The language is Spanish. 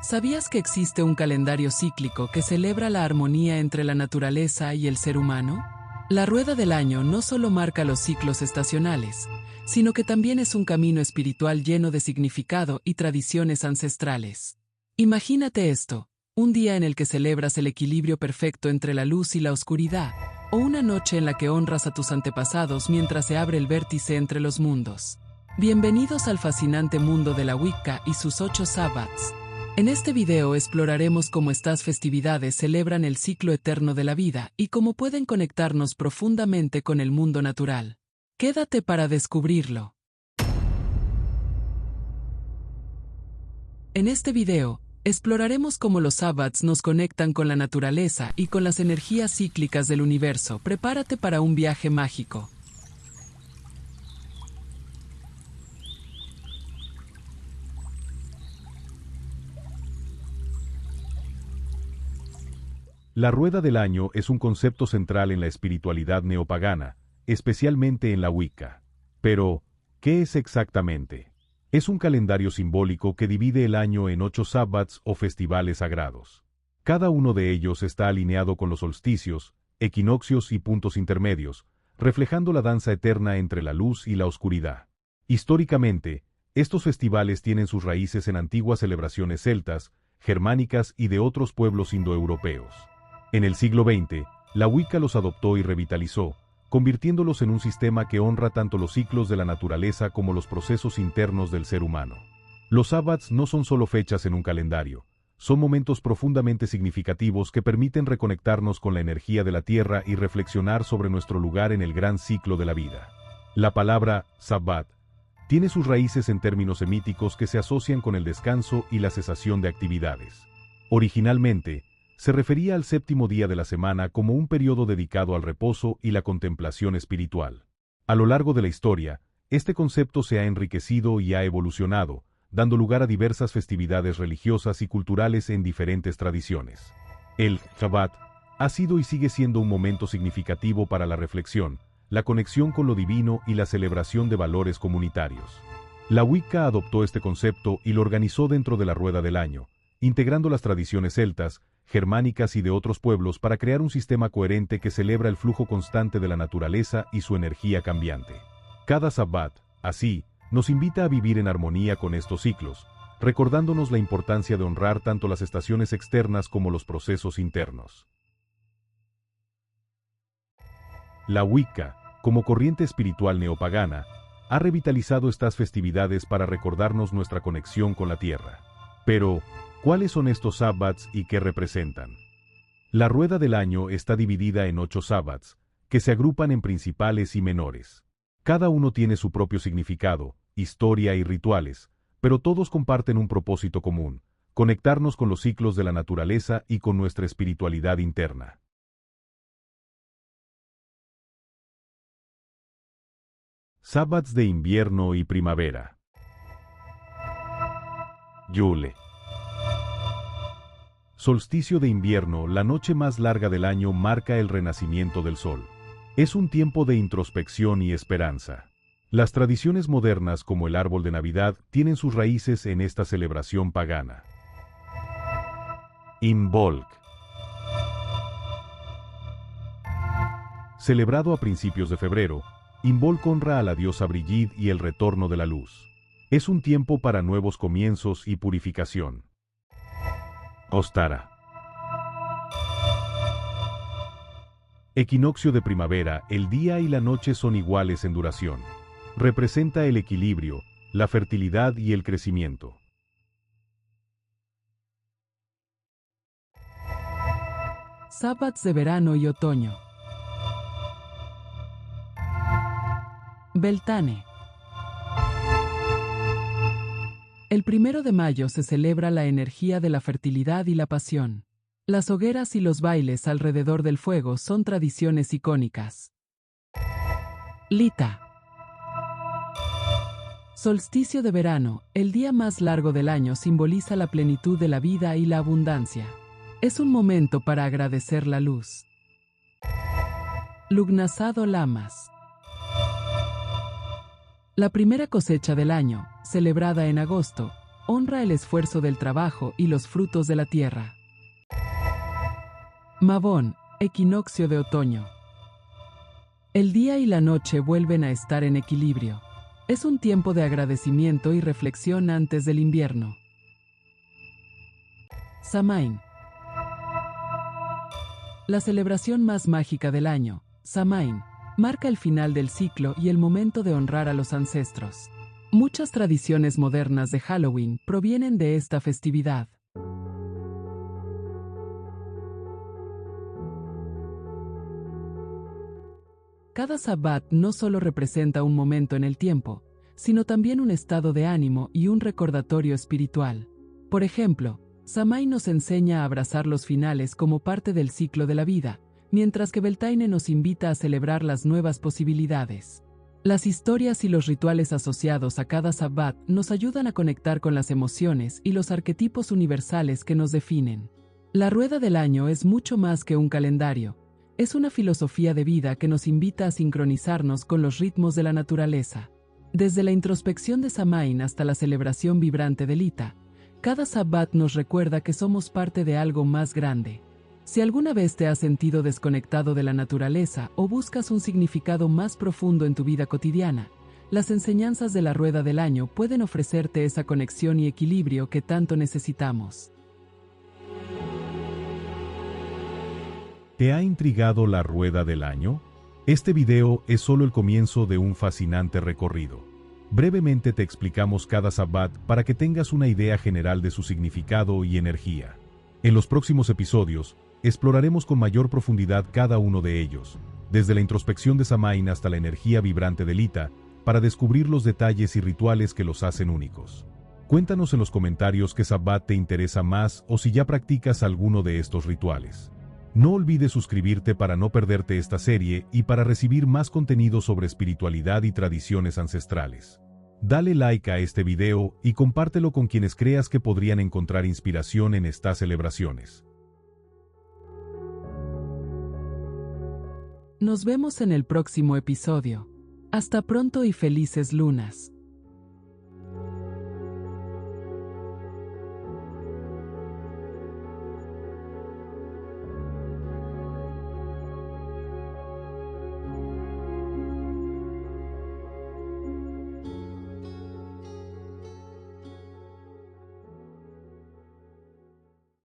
¿Sabías que existe un calendario cíclico que celebra la armonía entre la naturaleza y el ser humano? La rueda del año no solo marca los ciclos estacionales, sino que también es un camino espiritual lleno de significado y tradiciones ancestrales. Imagínate esto, un día en el que celebras el equilibrio perfecto entre la luz y la oscuridad, o una noche en la que honras a tus antepasados mientras se abre el vértice entre los mundos. Bienvenidos al fascinante mundo de la Wicca y sus 8 sabbats. En este video exploraremos cómo estas festividades celebran el ciclo eterno de la vida y cómo pueden conectarnos profundamente con el mundo natural. Quédate para descubrirlo. En este video, exploraremos cómo los sabbats nos conectan con la naturaleza y con las energías cíclicas del universo. Prepárate para un viaje mágico. La rueda del año es un concepto central en la espiritualidad neopagana, especialmente en la Wicca. Pero, ¿qué es exactamente? Es un calendario simbólico que divide el año en 8 sabbats o festivales sagrados. Cada uno de ellos está alineado con los solsticios, equinoccios y puntos intermedios, reflejando la danza eterna entre la luz y la oscuridad. Históricamente, estos festivales tienen sus raíces en antiguas celebraciones celtas, germánicas y de otros pueblos indoeuropeos. En el siglo XX, la Wicca los adoptó y revitalizó, convirtiéndolos en un sistema que honra tanto los ciclos de la naturaleza como los procesos internos del ser humano. Los sabbats no son solo fechas en un calendario, son momentos profundamente significativos que permiten reconectarnos con la energía de la Tierra y reflexionar sobre nuestro lugar en el gran ciclo de la vida. La palabra sabbat tiene sus raíces en términos semíticos que se asocian con el descanso y la cesación de actividades. Originalmente, se refería al séptimo día de la semana como un periodo dedicado al reposo y la contemplación espiritual. A lo largo de la historia, este concepto se ha enriquecido y ha evolucionado, dando lugar a diversas festividades religiosas y culturales en diferentes tradiciones. El Shabbat ha sido y sigue siendo un momento significativo para la reflexión, la conexión con lo divino y la celebración de valores comunitarios. La Wicca adoptó este concepto y lo organizó dentro de la rueda del año, integrando las tradiciones celtas, germánicas y de otros pueblos para crear un sistema coherente que celebra el flujo constante de la naturaleza y su energía cambiante. Cada sabbat, así, nos invita a vivir en armonía con estos ciclos, recordándonos la importancia de honrar tanto las estaciones externas como los procesos internos. La Wicca, como corriente espiritual neopagana, ha revitalizado estas festividades para recordarnos nuestra conexión con la Tierra. Pero, ¿cuáles son estos sabbats y qué representan? La rueda del año está dividida en 8 sabbats, que se agrupan en principales y menores. Cada uno tiene su propio significado, historia y rituales, pero todos comparten un propósito común: conectarnos con los ciclos de la naturaleza y con nuestra espiritualidad interna. Sabbats de invierno y primavera. Yule. Solsticio de invierno, la noche más larga del año, marca el renacimiento del sol. Es un tiempo de introspección y esperanza. Las tradiciones modernas como el árbol de Navidad tienen sus raíces en esta celebración pagana. Imbolc. Celebrado a principios de febrero, Imbolc honra a la diosa Brigid y el retorno de la luz. Es un tiempo para nuevos comienzos y purificación. Ostara. Equinoccio de primavera, el día y la noche son iguales en duración. Representa el equilibrio, la fertilidad y el crecimiento. Sabbats de verano y otoño. Beltane. El 1 de mayo se celebra la energía de la fertilidad y la pasión. Las hogueras y los bailes alrededor del fuego son tradiciones icónicas. Lita. Solsticio de verano, el día más largo del año, simboliza la plenitud de la vida y la abundancia. Es un momento para agradecer la luz. Lugnasad o Lamas. La primera cosecha del año, celebrada en agosto, honra el esfuerzo del trabajo y los frutos de la tierra. Mabón, equinoccio de otoño. El día y la noche vuelven a estar en equilibrio. Es un tiempo de agradecimiento y reflexión antes del invierno. Samaín. La celebración más mágica del año, Samaín, marca el final del ciclo y el momento de honrar a los ancestros. Muchas tradiciones modernas de Halloween provienen de esta festividad. Cada Sabbat no solo representa un momento en el tiempo, sino también un estado de ánimo y un recordatorio espiritual. Por ejemplo, Samhain nos enseña a abrazar los finales como parte del ciclo de la vida, mientras que Beltane nos invita a celebrar las nuevas posibilidades. Las historias y los rituales asociados a cada Sabbat nos ayudan a conectar con las emociones y los arquetipos universales que nos definen. La rueda del año es mucho más que un calendario. Es una filosofía de vida que nos invita a sincronizarnos con los ritmos de la naturaleza. Desde la introspección de Samhain hasta la celebración vibrante de Lita, cada Sabbat nos recuerda que somos parte de algo más grande. Si alguna vez te has sentido desconectado de la naturaleza o buscas un significado más profundo en tu vida cotidiana, las enseñanzas de la rueda del año pueden ofrecerte esa conexión y equilibrio que tanto necesitamos. ¿Te ha intrigado la rueda del año? Este video es solo el comienzo de un fascinante recorrido. Brevemente te explicamos cada Sabbat para que tengas una idea general de su significado y energía. En los próximos episodios, exploraremos con mayor profundidad cada uno de ellos, desde la introspección de Samhain hasta la energía vibrante de Lita, para descubrir los detalles y rituales que los hacen únicos. Cuéntanos en los comentarios qué Sabbat te interesa más o si ya practicas alguno de estos rituales. No olvides suscribirte para no perderte esta serie y para recibir más contenido sobre espiritualidad y tradiciones ancestrales. Dale like a este video y compártelo con quienes creas que podrían encontrar inspiración en estas celebraciones. Nos vemos en el próximo episodio. Hasta pronto y felices lunas.